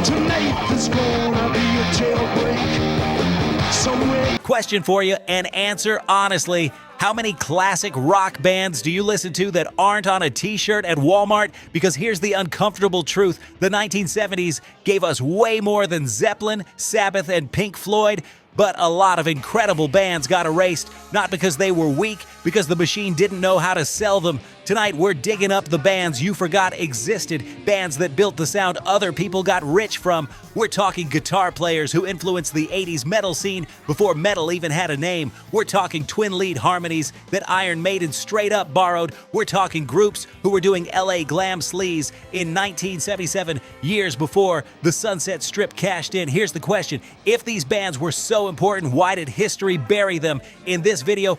Tonight there's gonna be a jailbreak somewhere. Question for you, and answer honestly. How many classic rock bands do you listen to that aren't on a t-shirt at Walmart? Because here's the uncomfortable truth. The 1970s gave us way more than Zeppelin, Sabbath, and Pink Floyd. But a lot of incredible bands got erased, not because they were weak, because the machine didn't know how to sell them. Tonight, we're digging up the bands you forgot existed, bands that built the sound other people got rich from. We're talking guitar players who influenced the 80s metal scene before metal even had a name. We're talking twin lead harmonies that Iron Maiden straight up borrowed. We're talking groups who were doing LA glam sleaze in 1977, years before the Sunset Strip cashed in. Here's the question. If these bands were so important, why did history bury them? In this video,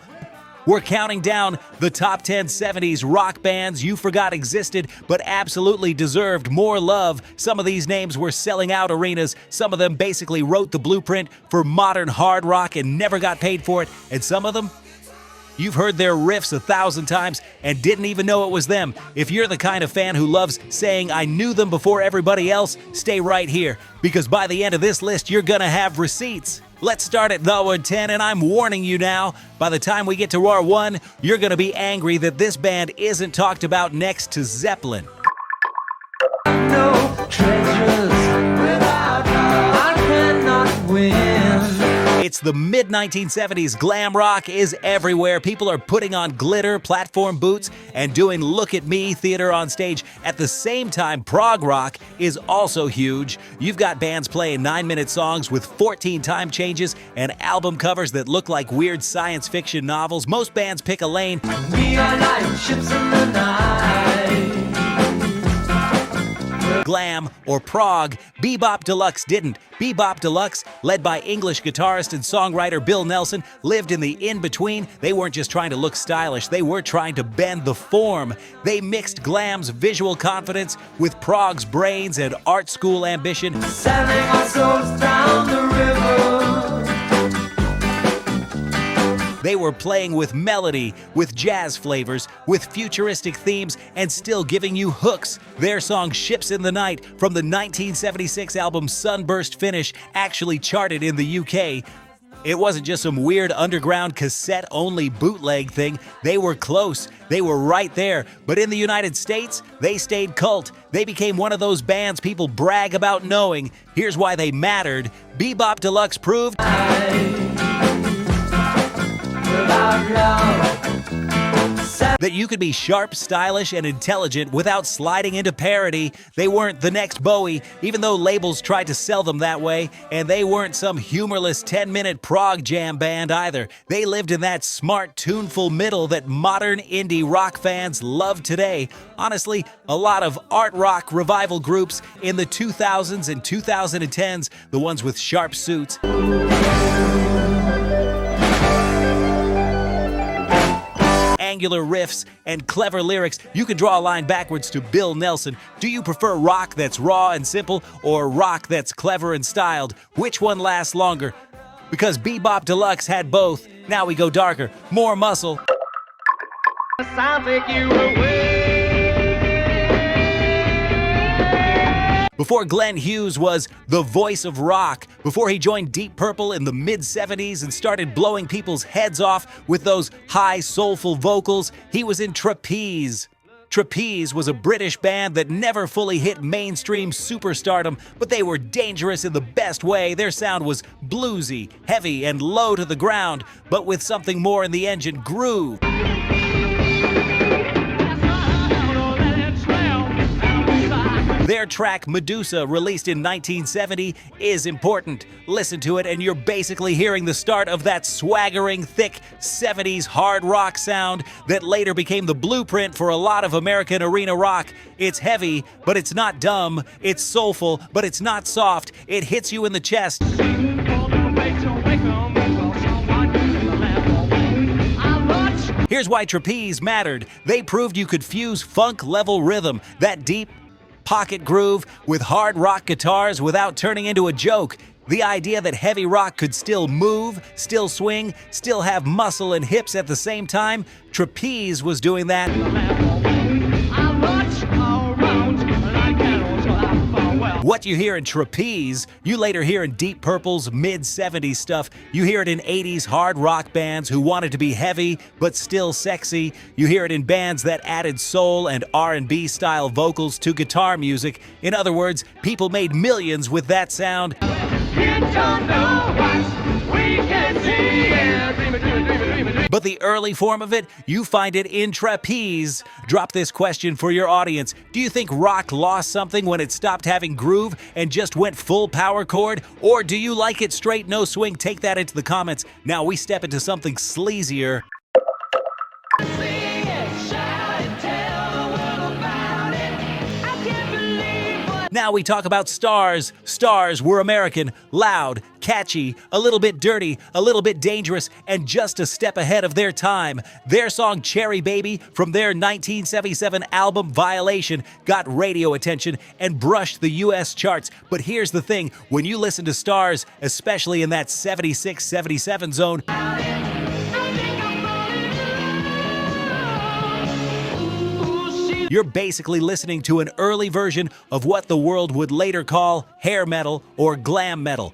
we're counting down the top 10 70s rock bands you forgot existed but absolutely deserved more love. Some of these names were selling out arenas. Some of them basically wrote the blueprint for modern hard rock and never got paid for it. And some of them, you've heard their riffs 1,000 times and didn't even know it was them. If you're the kind of fan who loves saying, "I knew them before everybody else," stay right here, because by the end of this list, you're gonna have receipts. Let's start at number 10, and I'm warning you now, by the time we get to Roar 1, you're gonna be angry that this band isn't talked about next to Zeppelin. No treasures without love, I cannot win. It's the mid-1970s. Glam rock is everywhere. People are putting on glitter, platform boots, and doing look at me theater on stage. At the same time, prog rock is also huge. You've got bands playing 9-minute songs with 14 time changes and album covers that look like weird science fiction novels. Most bands pick a lane. We are like ships in the night. Glam or prog. Be-Bop Deluxe didn't. Be-Bop Deluxe, led by English guitarist and songwriter Bill Nelson, lived in the in-between. They weren't just trying to look stylish, they were trying to bend the form. They mixed glam's visual confidence with prog's brains and art school ambition. Sailing our souls down the river. They were playing with melody, with jazz flavors, with futuristic themes, and still giving you hooks. Their song Ships in the Night from the 1976 album Sunburst Finish actually charted in the UK. It wasn't just some weird underground cassette-only bootleg thing. They were close. They were right there. But in the United States, they stayed cult. They became one of those bands people brag about knowing. Here's why they mattered. Be-Bop Deluxe proved that you could be sharp, stylish, and intelligent without sliding into parody. They weren't the next Bowie, even though labels tried to sell them that way, and they weren't some humorless 10-minute prog jam band either. They lived in that smart, tuneful middle that modern indie rock fans love today. Honestly, a lot of art rock revival groups in the 2000s and 2010s, the ones with sharp suits, angular riffs, and clever lyrics, you can draw a line backwards to Bill Nelson. Do you prefer rock that's raw and simple, or rock that's clever and styled? Which one lasts longer? Because Be-Bop Deluxe had both. Now we go darker, more muscle. I'll take you away. Before Glenn Hughes was the voice of rock, before he joined Deep Purple in the mid-70s and started blowing people's heads off with those high, soulful vocals, he was in Trapeze. Trapeze was a British band that never fully hit mainstream superstardom, but they were dangerous in the best way. Their sound was bluesy, heavy, and low to the ground, but with something more in the engine: groove. Their track Medusa, released in 1970, is important. Listen to it and you're basically hearing the start of that swaggering, thick 70s hard rock sound that later became the blueprint for a lot of American arena rock. It's heavy, but it's not dumb. It's soulful, but it's not soft. It hits you in the chest. Here's why Trapeze mattered. They proved you could fuse funk-level rhythm, that deep pocket groove, with hard rock guitars without turning into a joke. The idea that heavy rock could still move, still swing, still have muscle and hips at the same time, Trapeze was doing that. What you hear in Trapeze, you later hear in Deep Purple's mid-70s stuff. You hear it in 80s hard rock bands who wanted to be heavy but still sexy. You hear it in bands that added soul and R&B style vocals to guitar music. In other words, people made millions with that sound. But the early form of it, you find it in Trapeze. Drop this question for your audience. Do you think rock lost something when it stopped having groove and just went full power chord? Or do you like it straight, no swing? Take that into the comments. Now we step into something sleazier. Now we talk about Starz. Starz were American, loud, catchy, a little bit dirty, a little bit dangerous, and just a step ahead of their time. Their song Cherry Baby from their 1977 album Violation got radio attention and brushed the US charts. But here's the thing, when you listen to Starz, especially in that 76-77 zone, you're basically listening to an early version of what the world would later call hair metal or glam metal.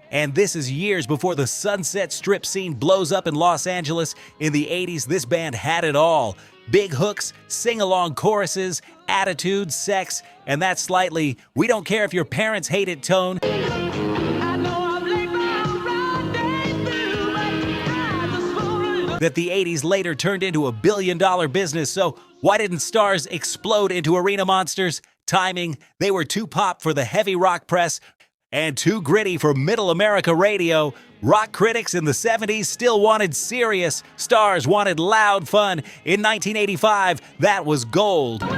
And this is years before the Sunset Strip scene blows up in Los Angeles. In the 80s, this band had it all. Big hooks, sing-along choruses, attitude, sex, and that slightly, we don't care if your parents hate it tone. That the 80s later turned into a billion-dollar business, so why didn't Starz explode into arena monsters? Timing, they were too pop for the heavy rock press and too gritty for middle America radio. Rock critics in the 70s still wanted serious. Starz wanted loud fun. In 1985, that was gold. In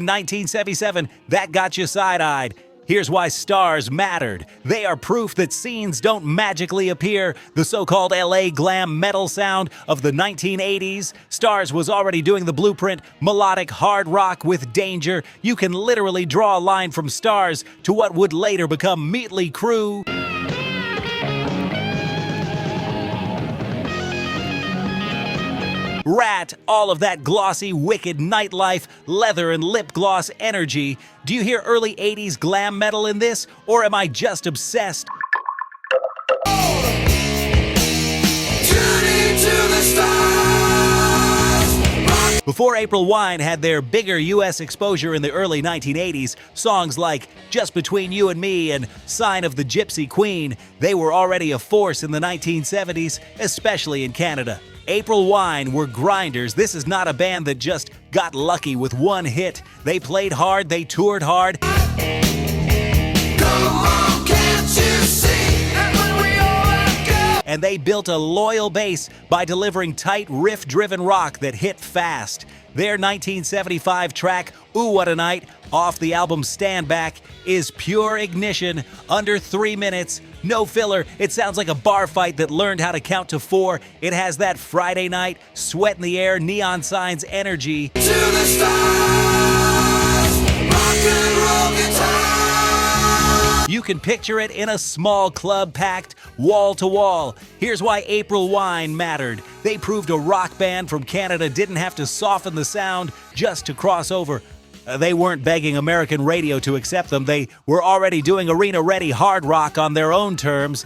1977, that got you side-eyed. Here's why Starz mattered. They are proof that scenes don't magically appear. The so-called LA glam metal sound of the 1980s. Starz was already doing the blueprint, melodic hard rock with danger. You can literally draw a line from Starz to what would later become Mötley Crüe. Rat, all of that glossy, wicked nightlife, leather and lip gloss energy. Do you hear early 80s glam metal in this, or am I just obsessed? Before April Wine had their bigger US exposure in the early 1980s, songs like Just Between You and Me and Sign of the Gypsy Queen, they were already a force in the 1970s, especially in Canada. April Wine were grinders. This is not a band that just got lucky with one hit. They played hard, they toured hard. Come on, can't you see? And they built a loyal base by delivering tight, riff-driven rock that hit fast. Their 1975 track, Ooh What a Night, off the album Stand Back, is pure ignition, under 3 minutes, no filler. It sounds like a bar fight that learned how to count to 4. It has that Friday night, sweat in the air, neon signs energy. To the stars, rock and roll guitar. You can picture it in a small club packed wall to wall. Here's why April Wine mattered. They proved a rock band from Canada didn't have to soften the sound just to cross over. They weren't begging American radio to accept them. They were already doing arena-ready hard rock on their own terms.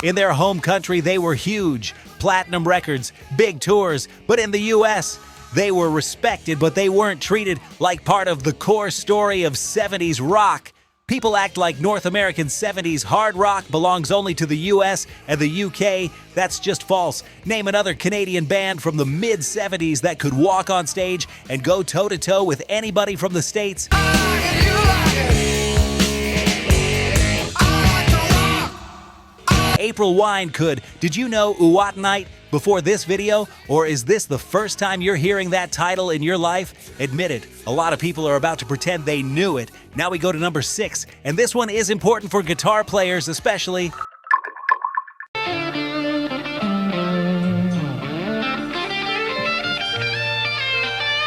In their home country, they were huge. Platinum records, big tours. But in the US, they were respected, but they weren't treated like part of the core story of 70s rock. People act like North American 70s hard rock belongs only to the US and the UK. That's just false. Name another Canadian band from the mid-70s that could walk on stage and go toe-to-toe with anybody from the States. April Wine could. Did you know Ooh What a Night before this video? Or is this the first time you're hearing that title in your life? Admit it, a lot of people are about to pretend they knew it. Now we go to number 6, and this one is important for guitar players especially.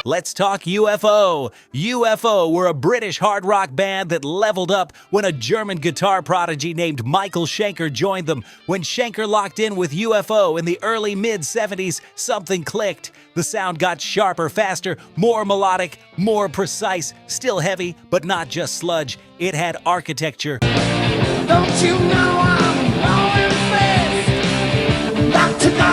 Let's talk UFO. UFO were a British hard rock band that leveled up when a German guitar prodigy named Michael Schenker joined them. When Schenker locked in with UFO in the early mid-70s, something clicked. The sound got sharper, faster, more melodic, more precise, still heavy, but not just sludge. It had architecture. Don't you know I'm going fast?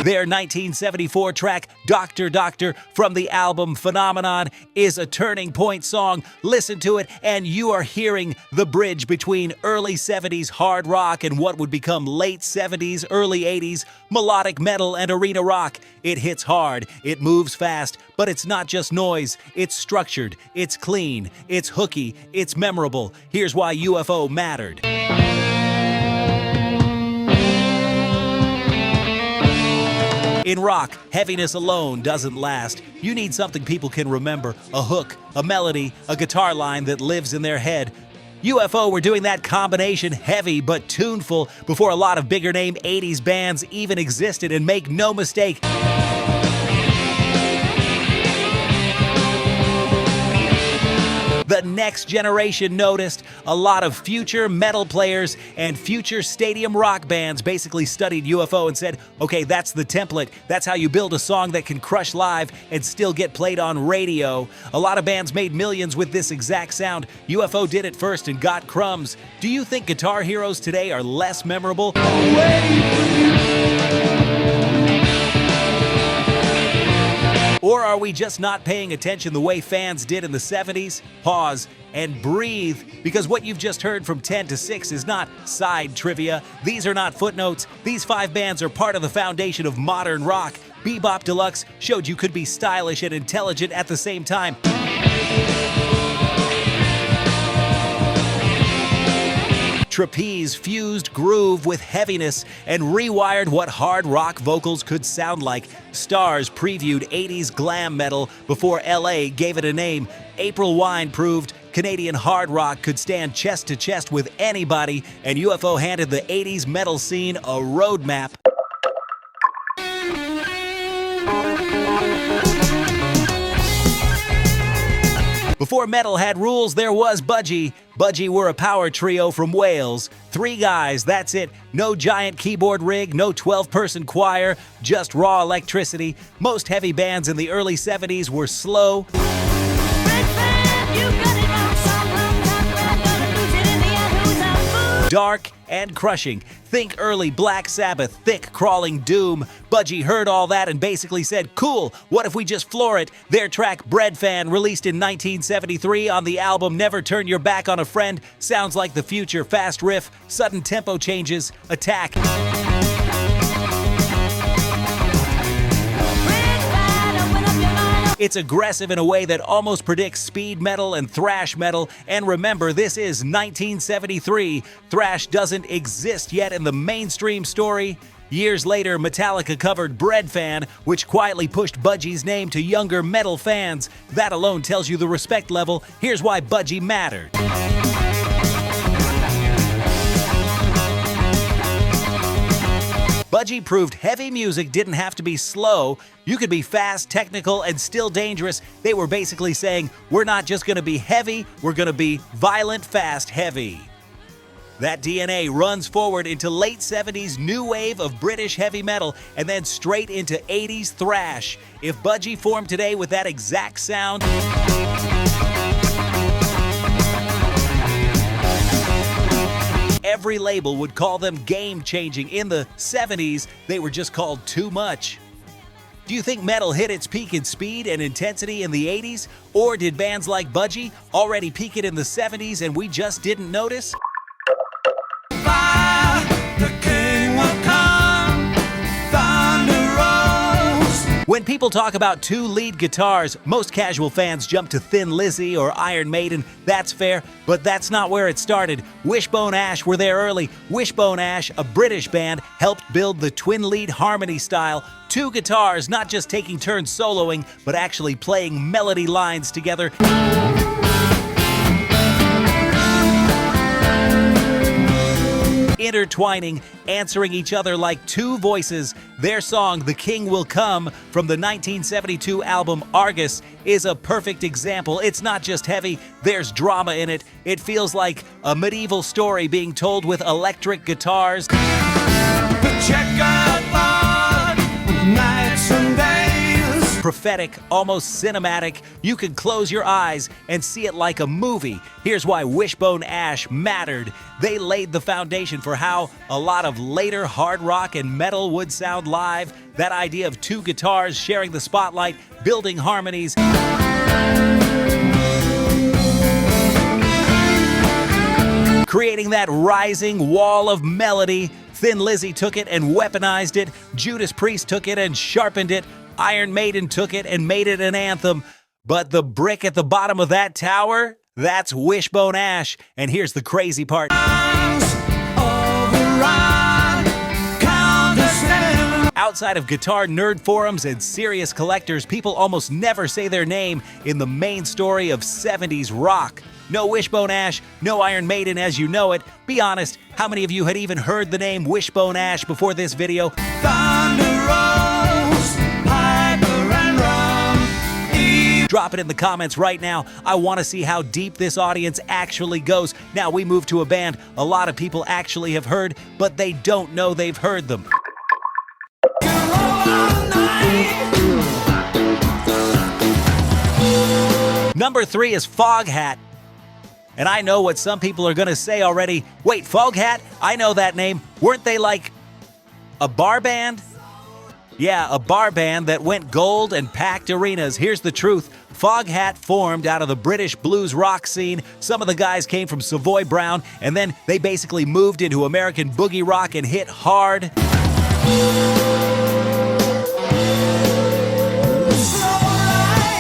Their 1974 track, Doctor Doctor, from the album Phenomenon, is a turning point song. Listen to it, and you are hearing the bridge between early 70s hard rock and what would become late 70s, early 80s melodic metal and arena rock. It hits hard, it moves fast, but it's not just noise. It's structured, it's clean, it's hooky, it's memorable. Here's why UFO mattered. In rock, heaviness alone doesn't last. You need something people can remember, a hook, a melody, a guitar line that lives in their head. UFO were doing that combination, heavy but tuneful, before a lot of bigger name 80s bands even existed, and make no mistake, the next generation noticed. A lot of future metal players and future stadium rock bands basically studied UFO and said, okay, that's the template. That's how you build a song that can crush live and still get played on radio. A lot of bands made millions with this exact sound. UFO did it first and got crumbs. Do you think guitar heroes today are less memorable? Or are we just not paying attention the way fans did in the 70s? Pause and breathe, because what you've just heard from 10 to 6 is not side trivia. These are not footnotes. These 5 bands are part of the foundation of modern rock. Be-Bop Deluxe showed you could be stylish and intelligent at the same time. Trapeze fused groove with heaviness and rewired what hard rock vocals could sound like. Starz previewed 80s glam metal before LA gave it a name. April Wine proved Canadian hard rock could stand chest to chest with anybody, and UFO handed the 80s metal scene a roadmap. Before metal had rules, there was Budgie. Budgie were a power trio from Wales. 3 guys, that's it. No giant keyboard rig, no 12-person choir, just raw electricity. Most heavy bands in the early 70s were slow, dark, and crushing. Think early Black Sabbath, thick, crawling doom. Budgie heard all that and basically said, cool, what if we just floor it? Their track Bread Fan, released in 1973 on the album Never Turn Your Back on a Friend, sounds like the future. Fast riff, sudden tempo changes, attack. It's aggressive in a way that almost predicts speed metal and thrash metal. And remember, this is 1973. Thrash doesn't exist yet in the mainstream story. Years later, Metallica covered Bread Fan, which quietly pushed Budgie's name to younger metal fans. That alone tells you the respect level. Here's why Budgie mattered. Budgie proved heavy music didn't have to be slow. You could be fast, technical, and still dangerous. They were basically saying, we're not just going to be heavy, we're going to be violent, fast, heavy. That DNA runs forward into late 70s new wave of British heavy metal and then straight into 80s thrash. If Budgie formed today with that exact sound, every label would call them game-changing. In the 70s, they were just called too much. Do you think metal hit its peak in speed and intensity in the 80s? Or did bands like Budgie already peak it in the 70s and we just didn't notice? When people talk about 2 lead guitars, most casual fans jump to Thin Lizzy or Iron Maiden. That's fair, but that's not where it started. Wishbone Ash were there early. Wishbone Ash, a British band, helped build the twin lead harmony style. 2 guitars, not just taking turns soloing, but actually playing melody lines together. intertwining, answering each other like two voices. Their song, The King Will Come, from the 1972 album Argus, is a perfect example. It's not just heavy, there's drama in it. It feels like a medieval story being told with electric guitars. The checkered flag, nights and days. Prophetic, almost cinematic. You can close your eyes and see it like a movie. Here's why Wishbone Ash mattered. They laid the foundation for how a lot of later hard rock and metal would sound live. That idea of two guitars sharing the spotlight, building harmonies. Creating that rising wall of melody. Thin Lizzy took it and weaponized it. Judas Priest took it and sharpened it. Iron Maiden took it and made it an anthem. But the brick at the bottom of that tower, that's Wishbone Ash. And here's the crazy part. Outside of guitar nerd forums and serious collectors, people almost never say their name in the main story of 70s rock. No Wishbone Ash, no Iron Maiden as you know it. Be honest, how many of you had even heard the name Wishbone Ash before this video? Drop it in the comments right now. I want to see how deep this audience actually goes. Now we move to a band a lot of people actually have heard, but they don't know they've heard them. Number 3 is Foghat. And I know what some people are going to say already. Wait, Foghat? I know that name. Weren't they like a bar band? Yeah, a bar band that went gold and packed arenas. Here's the truth. Foghat formed out of the British blues rock scene. Some of the guys came from Savoy Brown, and then they basically moved into American boogie rock and hit hard.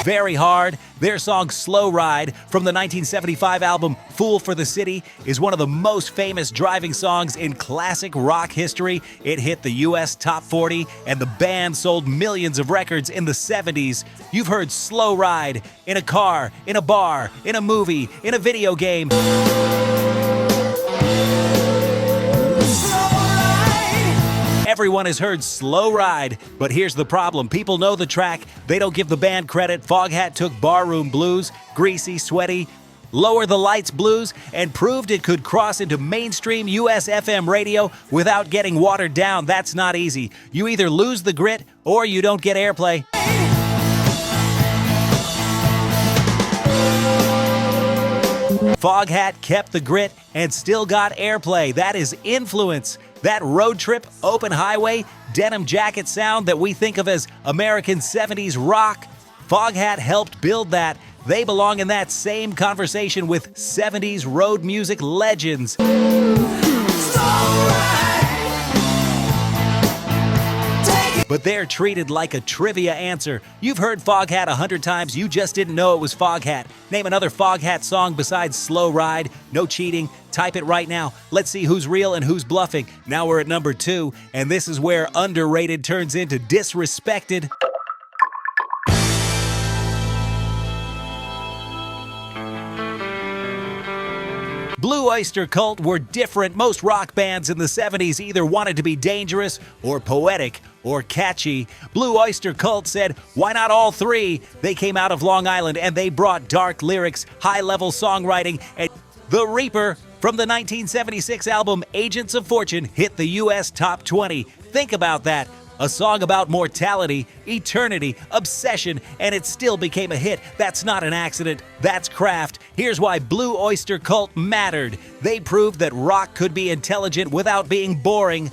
Very hard. Their song Slow Ride from the 1975 album Fool for the City is one of the most famous driving songs in classic rock history. It hit the US Top 40 and the band sold millions of records in the 70s. You've heard Slow Ride in a car, in a bar, in a movie, in a video game. Everyone has heard Slow Ride, but here's the problem. People know the track. They don't give the band credit. Foghat took barroom blues, greasy, sweaty, lower the lights blues, and proved it could cross into mainstream US FM radio without getting watered down. That's not easy. You either lose the grit or you don't get airplay. Foghat kept the grit and still got airplay. That is influence. That road trip, open highway, denim jacket sound that we think of as American 70s rock, Foghat helped build that. They belong in that same conversation with 70s road music legends. But they're treated like a trivia answer. You've heard Foghat 100 times, you just didn't know it was Foghat. Name another Foghat song besides Slow Ride. No cheating. Type it right now. Let's see who's real and who's bluffing. Now we're at number 2, and this is where underrated turns into disrespected. Blue Oyster Cult were different. Most rock bands in the 70s either wanted to be dangerous or poetic or catchy. Blue Oyster Cult said, why not all three? They came out of Long Island and they brought dark lyrics, high-level songwriting, and The Reaper from the 1976 album Agents of Fortune hit the US Top 20. Think about that. A song about mortality, eternity, obsession, and it still became a hit. That's not an accident, that's craft. Here's why Blue Oyster Cult mattered. They proved that rock could be intelligent without being boring.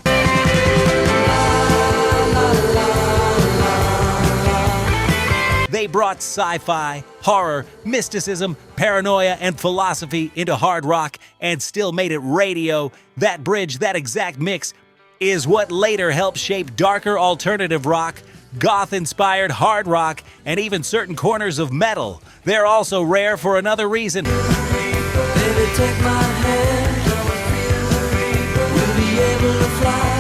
They brought sci-fi, horror, mysticism, paranoia, and philosophy into hard rock and still made it radio. That bridge, that exact mix, is what later helped shape darker alternative rock, goth-inspired hard rock, and even certain corners of metal. They're also rare for another reason. Baby, take my hand. We'll be able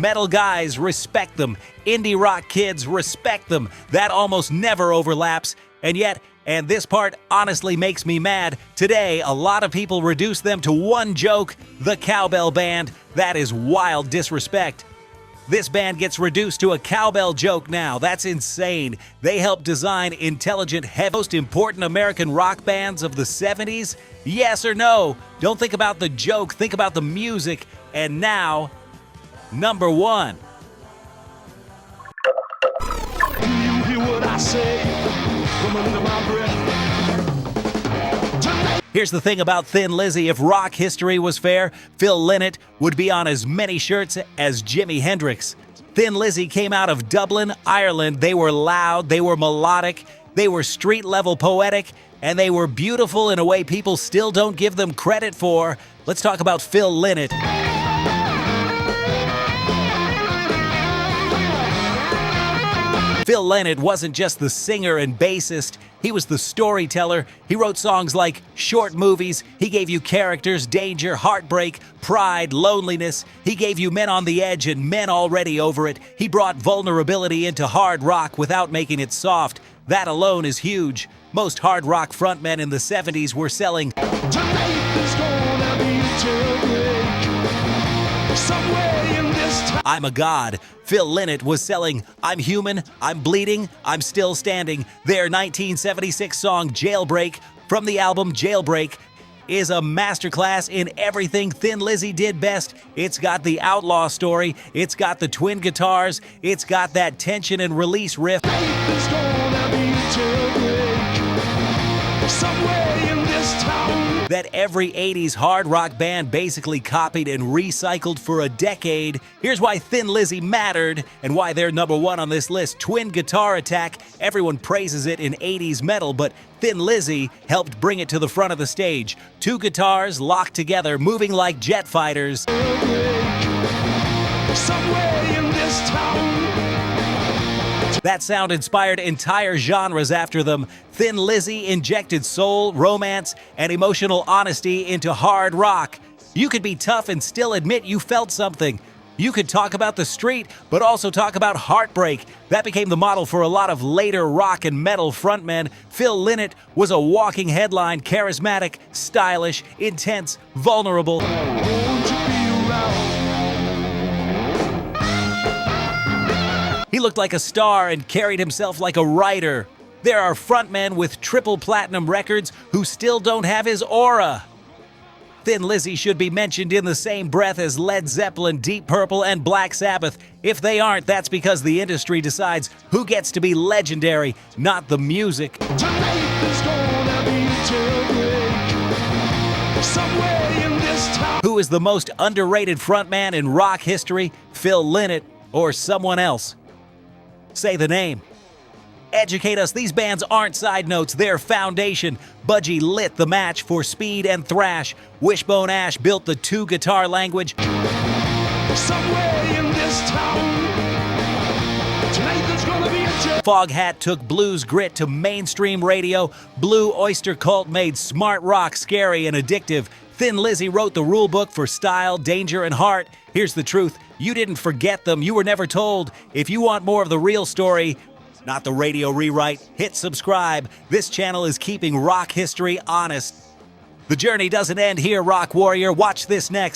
Metal guys, respect them. Indie rock kids, respect them. That almost never overlaps. And yet, and this part honestly makes me mad, today a lot of people reduce them to one joke, the cowbell band. That is wild disrespect. This band gets reduced to a cowbell joke now. That's insane. They helped design intelligent, most important American rock bands of the 70s? Yes or no? Don't think about the joke, think about the music. And now, number one. Do you hear what I say? Come under my breath. Here's the thing about Thin Lizzy. If rock history was fair, Phil Lynott would be on as many shirts as Jimi Hendrix. Thin Lizzy came out of Dublin, Ireland. They were loud, they were melodic, they were street-level poetic, and they were beautiful in a way people still don't give them credit for. Let's talk about Phil Lynott. Phil Lynott wasn't just the singer and bassist, he was the storyteller. He wrote songs like short movies, he gave you characters, danger, heartbreak, pride, loneliness. He gave you men on the edge and men already over it. He brought vulnerability into hard rock without making it soft. That alone is huge. Most hard rock frontmen in the 70s were selling Tonight is gonna be jailbreak. Somewhere in this town. I'm a God. Phil Lynott was selling I'm Human, I'm Bleeding, I'm Still Standing. Their 1976 song Jailbreak from the album Jailbreak is a masterclass in everything Thin Lizzy did best. It's got the outlaw story, it's got the twin guitars, it's got that tension and release riff. Tonight is gonna be jailbreak. Somewhere in this town. That every 80s hard rock band basically copied and recycled for a decade. Here's why Thin Lizzy mattered and why they're number one on this list. Twin guitar attack. Everyone praises it in 80s metal, but Thin Lizzy helped bring it to the front of the stage. Two guitars locked together, moving like jet fighters. Somewhere in this town. That sound inspired entire genres after them. Thin Lizzy injected soul, romance, and emotional honesty into hard rock. You could be tough and still admit you felt something. You could talk about the street, but also talk about heartbreak. That became the model for a lot of later rock and metal frontmen. Phil Lynott was a walking headline, charismatic, stylish, intense, vulnerable. Won't you be around? He looked like a star and carried himself like a writer. There are frontmen with triple platinum records who still don't have his aura. Thin Lizzy should be mentioned in the same breath as Led Zeppelin, Deep Purple, and Black Sabbath. If they aren't, that's because the industry decides who gets to be legendary, not the music. Tonight is gonna be jailbreak. Somewhere in this town. Who is the most underrated frontman in rock history? Phil Lynott or someone else? Say the name. Educate us. These bands aren't side notes, they're foundation. Budgie lit the match for speed and thrash. Wishbone Ash built the two-guitar language. Somewhere in this town. Tonight there's gonna be a Foghat took blues grit to mainstream radio. Blue Oyster Cult made smart rock scary and addictive. Thin Lizzy wrote the rule book for style, danger, and heart. Here's the truth. You didn't forget them. You were never told. If you want more of the real story, not the radio rewrite, hit subscribe. This channel is keeping rock history honest. The journey doesn't end here, Rock Warrior. Watch this next.